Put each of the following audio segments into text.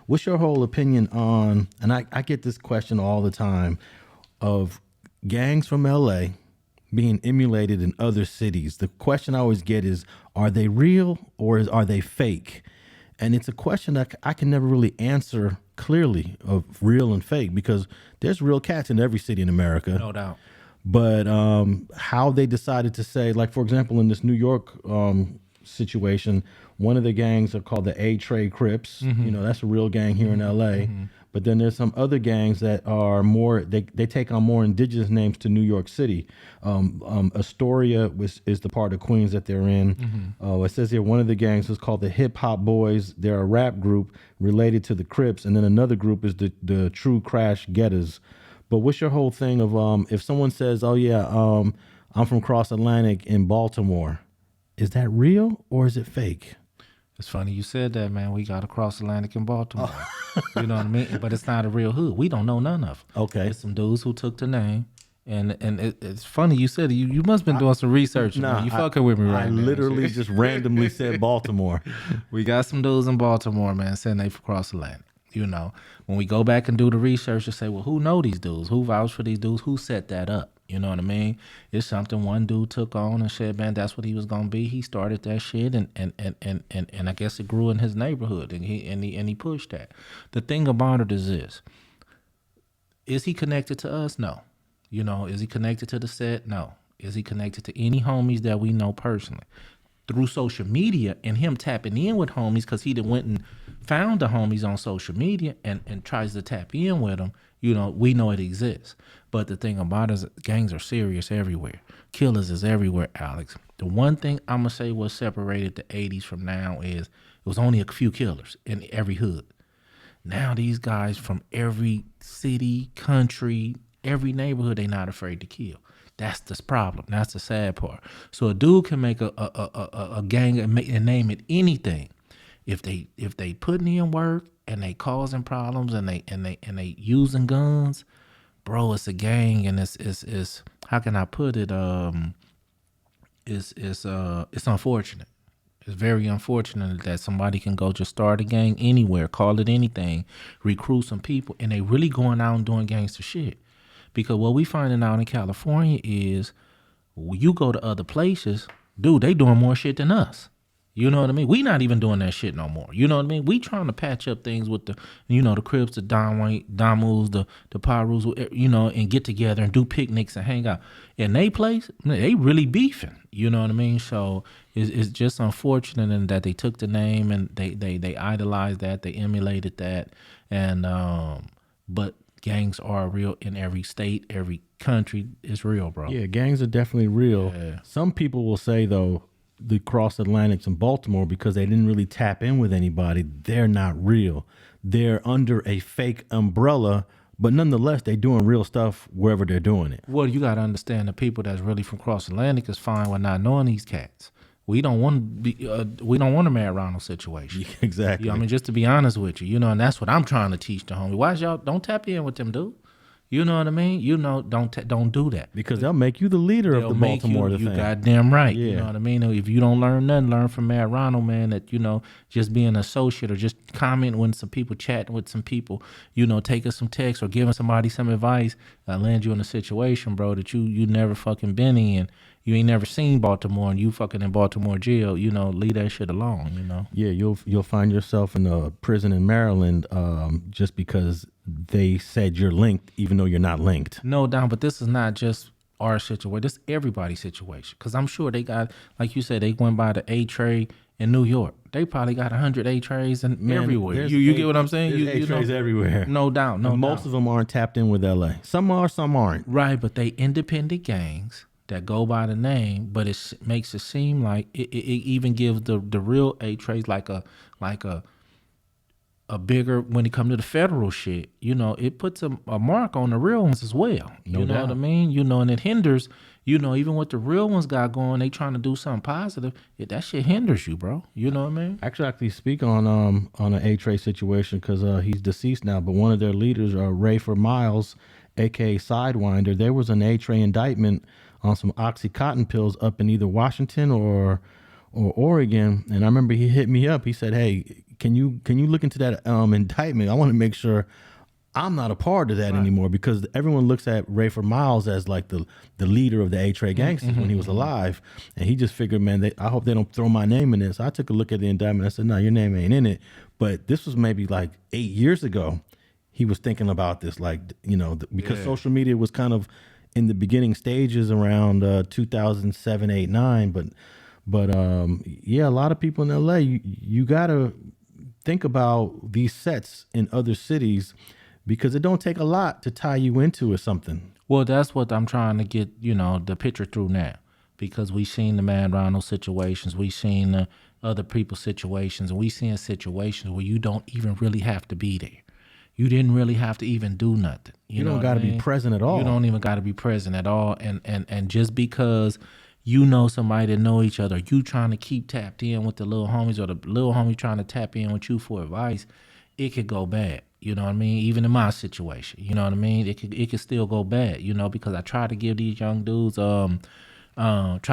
What's your whole opinion on, and I get this question all the time, of gangs from LA being emulated in other cities? The question I always get is, are they real or are they fake? And it's a question that I can never really answer clearly of real and fake, because there's real cats in every city in America. No doubt. But how they decided to say, like, for example, in this New York situation, one of the gangs are called the A-Tray Crips. You know, that's a real gang here in LA. But then there's some other gangs that are more, they take on more indigenous names to New York City. Astoria is the part of Queens that they're in. It says here one of the gangs is called the Hip Hop Boys. They're a rap group related to the Crips. And then another group is the True Crash Getters. But what's your whole thing of if someone says, oh, yeah, I'm from Cross Atlantic in Baltimore, is that real or is it fake? It's funny you said that, man. We got Cross Atlantic in Baltimore. You know what I mean? But it's not a real hood. We don't know none of them. Okay. It's some dudes who took the name. And it's funny you said it. You must have been doing some research. Nah, you fucking with me right now. I literally just randomly said Baltimore. We got some dudes in Baltimore, man, saying they from Cross Atlantic. You know, when we go back and do the research and say, well, who know these dudes? Who vouched for these dudes? Who set that up? You know what I mean? It's something one dude took on and said, man, that's what he was gonna be. He started that shit, and I guess it grew in his neighborhood, and he pushed that. The thing about it is this: is he connected to us? No. You know, is he connected to the set? No. Is he connected to any homies that we know personally? Through social media and him tapping in with homies, because he done went and found the homies on social media and tries to tap in with them, you know, we know it exists. But the thing about it is gangs are serious everywhere. Killers is everywhere, Alex. The one thing I'm going to say what separated the 80s from now is it was only a few killers in every hood. Now these guys from every city, country, every neighborhood, they not afraid to kill. That's the problem. That's the sad part. So a dude can make a gang and name it anything. If they putting in work and they causing problems and they using guns, bro, it's a gang, and it's how can I put it? It's unfortunate. It's very unfortunate that somebody can go just start a gang anywhere, call it anything, recruit some people, and they really going out and doing gangster shit. Because what we finding out in California is, you go to other places, dude, they doing more shit than us. You know what I mean? We not even doing that shit no more. You know what I mean? We trying to patch up things with the, you know, the Crips, the Damus, the Pyrus, you know, and get together and do picnics and hang out. In they place, they really beefing. You know what I mean? So it's just unfortunate in that they took the name and they idolized that, they emulated that, and but gangs are real in every state, every country. It's real, bro. Yeah, gangs are definitely real. Yeah. Some people will say, though, the Cross Atlantics in Baltimore, because they didn't really tap in with anybody, they're not real. They're under a fake umbrella, but nonetheless, they're doing real stuff wherever they're doing it. Well, you got to understand, the people that's really from Cross Atlantic is fine with not knowing these cats. We don't want to be. We don't want a Matt Ronald situation. Exactly. You know, I mean, just to be honest with you, you know, and that's what I'm trying to teach the homie. Why y'all don't tap in with them, dude? You know what I mean? You know, don't do that, because they'll make you the leader of the Baltimore. You goddamn right. Yeah. You know what I mean? If you don't learn nothing, learn from Matt Ronald, man. That, you know, just being an associate or just comment when some people chatting with some people, you know, taking some text or giving somebody some advice, land you in a situation, bro, that you never fucking been in. You ain't never seen Baltimore, and you fucking in Baltimore jail. You know, leave that shit alone. You know. Yeah, you'll find yourself in a prison in Maryland just because they said you're linked, even though you're not linked. No doubt, but this is not just our situation. This is everybody's situation. Because I'm sure they got, like you said, they went by the A-Tray in New York. They probably got 100 A-Trays everywhere. You get what I'm saying? There's A-Trays everywhere. No doubt. Most of them aren't tapped in with LA. Some are, some aren't. Right, but they independent gangs that go by the name, but it makes it seem like it even gives the real A-Trays like a bigger, when it comes to the federal shit, you know, it puts a mark on the real ones as well. You know what I mean? You know, and it hinders, you know, even what the real ones got going, they trying to do something positive, that shit hinders you, bro. You know what I mean? Actually speak on an A-Tray situation, because he's deceased now, but one of their leaders, Rayford Miles, aka Sidewinder, there was an A-Tray indictment on some Oxycontin pills up in either Washington or Oregon. And I remember he hit me up. He said, hey, can you look into that indictment? I want to make sure I'm not a part of that anymore, because everyone looks at Rayford Miles as like the leader of the A-Trade gangsters when he was alive, and he just figured, man, I hope they don't throw my name in this. So I took a look at the indictment. I said, no, your name ain't in it. But this was maybe like 8 years ago. He was thinking about this, like, you know, because social media was kind of in the beginning stages around 2007, 8, 9. But yeah, a lot of people in LA, you gotta think about these sets in other cities, because it don't take a lot to tie you into or something. Well, that's what I'm trying to get, you know, the picture through now, because we seen the Man Ronald situations, we seen the other people's situations, and we seen situations where you don't even really have to be there. You didn't really have to even do nothing. You don't got to be present at all. You don't even got to be present at all. And just because you know somebody that know each other, you trying to keep tapped in with the little homies, or the little homie trying to tap in with you for advice, it could go bad. You know what I mean? Even in my situation, you know what I mean? It could still go bad, you know, because I try to give these young dudes, try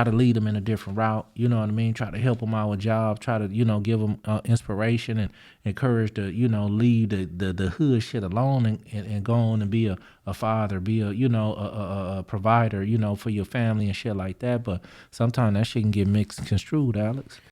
to lead them in a different route, you know what I mean? Try to help them out with jobs, try to, you know, give them inspiration and encourage to, you know, leave the hood shit alone and go on and be a father, be a, you know, a provider, you know, for your family and shit like that. But sometimes that shit can get mixed and construed, Alex.